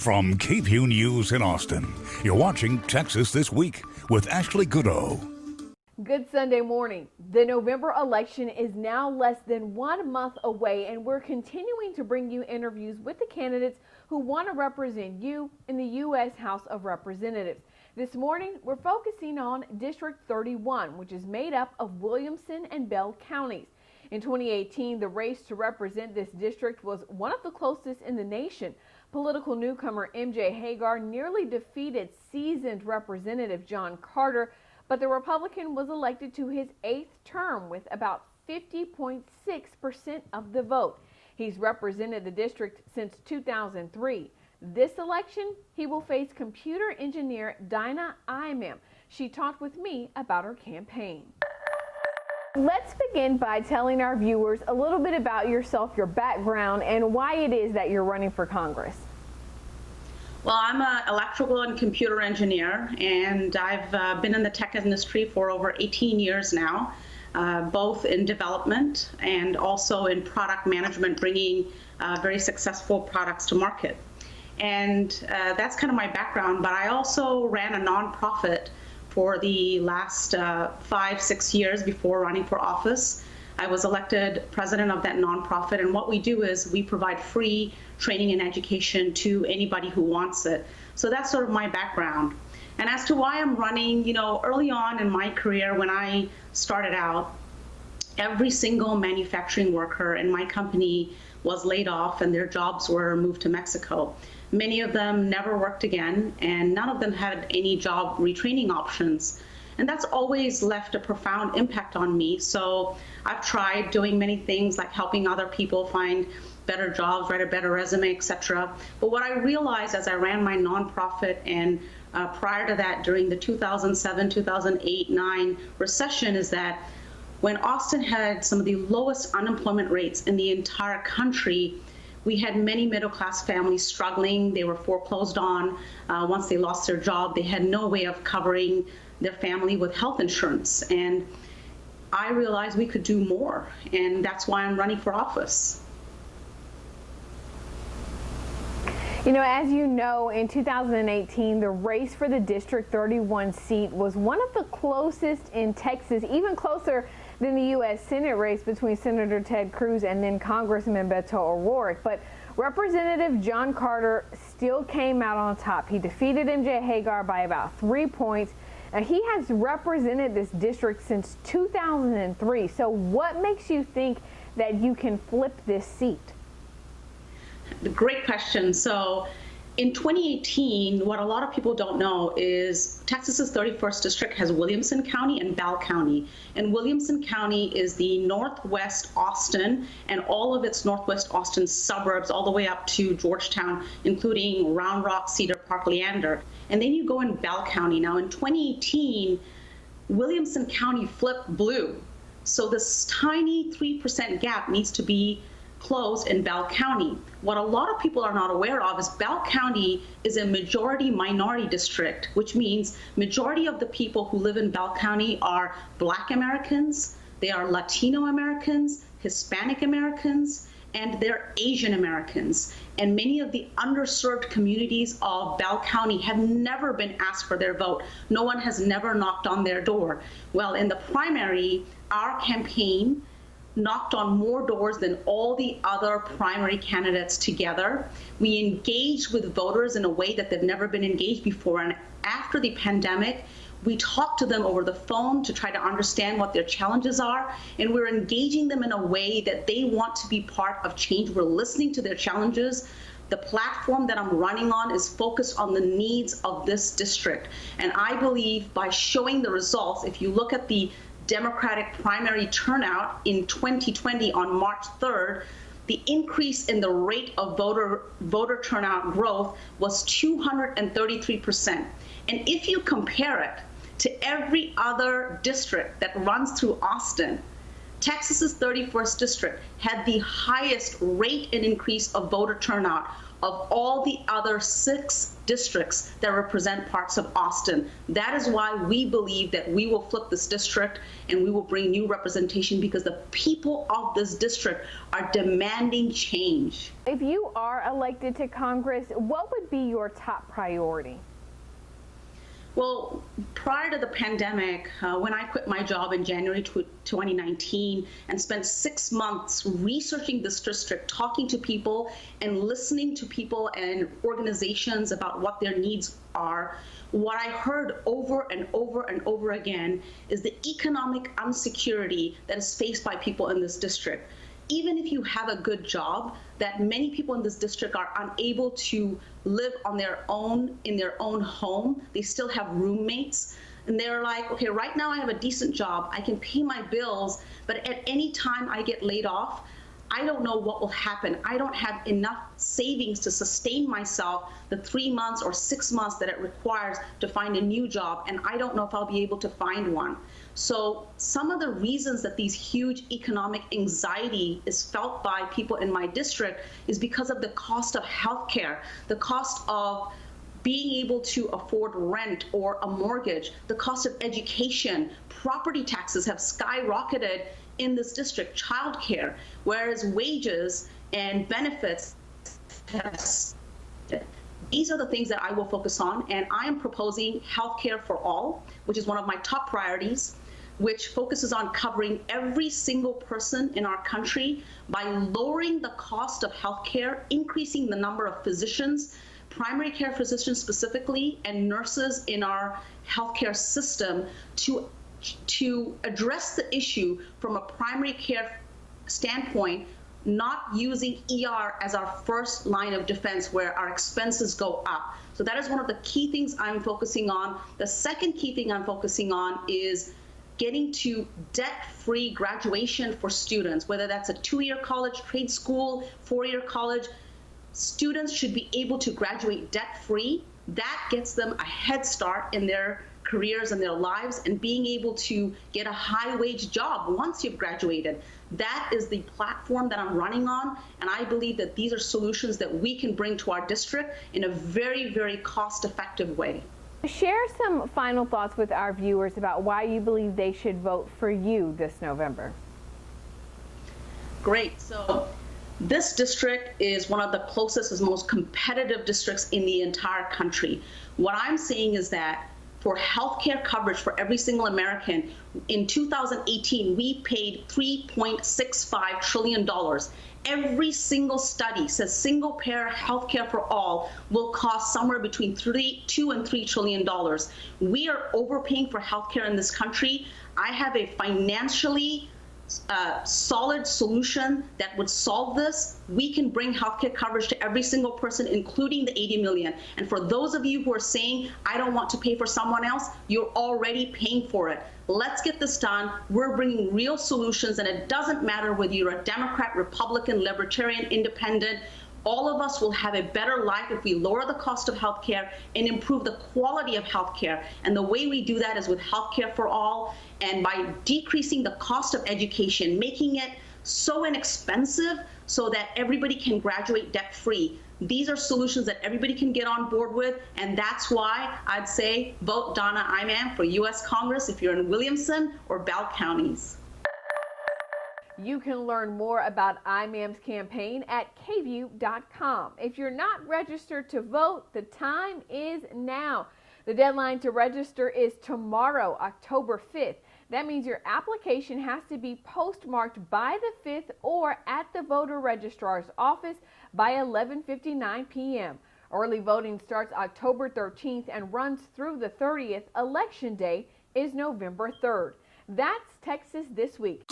From KVUE News in Austin, you're watching Texas This Week with Ashley Goodo. Good Sunday morning. The November election is now less than 1 month away, and we're continuing to bring you interviews with the candidates who want to represent you in the U.S. House of Representatives. This morning, we're focusing on District 31, which is made up of Williamson and Bell counties. In 2018, the race to represent this district was one of the closest in the nation. Political newcomer MJ Hagar nearly defeated seasoned Representative John Carter, but the Republican was elected to his 8th term with about 50.6% of the vote. He's represented the district since 2003. This election, he will face computer engineer Donna Imam. She talked with me about her campaign. Let's begin by telling our viewers a little bit about yourself, your background, and why it is that you're running for Congress. Well, I'm an electrical and computer engineer, and I've been in the tech industry for over 18 years now, both in development and also in product management, bringing very successful products to market. And that's kind of my background, but I also ran a nonprofit for the last 5-6 years before running for office. I was elected president of that nonprofit, and what we do is we provide free training and education to anybody who wants it. So that's sort of my background. And as to why I'm running, early on in my career when I started out, every single manufacturing worker in my company was laid off and their jobs were moved to Mexico. Many of them never worked again, and none of them had any job retraining options. And that's always left a profound impact on me. So I've tried doing many things like helping other people find better jobs, write a better resume, etc. But what I realized as I ran my nonprofit and prior to that during the 2007, 2008, 9 recession is that when Austin had some of the lowest unemployment rates in the entire country, we had many middle-class families struggling. They were foreclosed on. Once they lost their job, they had no way of covering their family with health insurance. And I realized we could do more, and that's why I'm running for office. As you know, in 2018, the race for the District 31 seat was one of the closest in Texas, even closer than the U.S. Senate race between Senator Ted Cruz and then Congressman Beto O'Rourke. But Representative John Carter still came out on top. He defeated MJ Hagar by about 3 points. Now, he has represented this district since 2003. So what makes you think that you can flip this seat? Great question. So in 2018, what a lot of people don't know is Texas's 31st district has Williamson County and Bell County. And Williamson County is the northwest Austin and all of its northwest Austin suburbs all the way up to Georgetown, including Round Rock, Cedar Park, Leander. And then you go in Bell County. Now in 2018, Williamson County flipped blue. So this tiny 3% gap needs to be closed in Bell County. What a lot of people are not aware of is Bell County is a majority minority district, which means majority of the people who live in Bell County are Black Americans, they are Latino Americans, Hispanic Americans, and they're Asian Americans. And many of the underserved communities of Bell County have never been asked for their vote. No one has never knocked on their door. Well, in the primary, our campaign knocked on more doors than all the other primary candidates together. We engaged with voters in a way that they've never been engaged before. And after the pandemic, we talked to them over the phone to try to understand what their challenges are. And we're engaging them in a way that they want to be part of change. We're listening to their challenges. The platform that I'm running on is focused on the needs of this district. And I believe by showing the results, if you look at the Democratic primary turnout in 2020 on March 3rd, the increase in the rate of voter turnout growth was 233%. And if you compare it to every other district that runs through Austin, Texas's 31st district had the highest rate and increase of voter turnout, of all the other 6 districts that represent parts of Austin. That is why we believe that we will flip this district and we will bring new representation, because the people of this district are demanding change. If you are elected to Congress, what would be your top priority? Well, prior to the pandemic, when I quit my job in January 2019 and spent 6 months researching this district, talking to people and listening to people and organizations about what their needs are, what I heard over and over and over again is the economic insecurity that is faced by people in this district. Even if you have a good job, that many people in this district are unable to live on their own, in their own home. They still have roommates. And they're like, okay, right now I have a decent job. I can pay my bills, but at any time I get laid off, I don't know what will happen. I don't have enough savings to sustain myself the 3 months or 6 months that it requires to find a new job, and I don't know if I'll be able to find one. So some of the reasons that these huge economic anxiety is felt by people in my district is because of the cost of healthcare, the cost of being able to afford rent or a mortgage, the cost of education. Property taxes have skyrocketed in this district, childcare, whereas wages and benefits have. These are the things that I will focus on, and I am proposing healthcare for all, which is one of my top priorities, which focuses on covering every single person in our country by lowering the cost of healthcare, increasing the number of physicians, primary care physicians specifically, and nurses in our healthcare system to address the issue from a primary care standpoint, not using ER as our first line of defense where our expenses go up. So that is one of the key things I'm focusing on. The second key thing I'm focusing on is getting to debt-free graduation for students, whether that's a 2-year college, trade school, 4-year college. Students should be able to graduate debt-free. That gets them a head start in their careers and their lives, and being able to get a high-wage job once you've graduated. That is the platform that I'm running on, and I believe that these are solutions that we can bring to our district in a very, very cost-effective way. Share some final thoughts with our viewers about why you believe they should vote for you this November. Great. So this district is one of the closest and most competitive districts in the entire country. What I'm saying is that for healthcare coverage for every single American, in 2018, we paid $3.65 trillion. Every single study says single-payer healthcare for all will cost somewhere between $2 and $3 trillion. We are overpaying for healthcare in this country. I have a financially solid solution that would solve this. We can bring healthcare coverage to every single person, including the 80 million. And for those of you who are saying, I don't want to pay for someone else, you're already paying for it. Let's get this done. We're bringing real solutions, and it doesn't matter whether you're a Democrat, Republican, Libertarian, Independent. All of us will have a better life if we lower the cost of healthcare and improve the quality of healthcare. And the way we do that is with healthcare for all, and by decreasing the cost of education, making it so inexpensive so that everybody can graduate debt-free. These are solutions that everybody can get on board with, and that's why I'd say vote Donna Imam for U.S. Congress if you're in Williamson or Bell counties. You can learn more about Imam's campaign at KVUE.com. If you're not registered to vote, the time is now. The deadline to register is tomorrow, October 5th. That means your application has to be postmarked by the 5th or at the voter registrar's office by 11:59 p.m. Early voting starts October 13th and runs through the 30th. Election day is November 3rd. That's Texas This Week.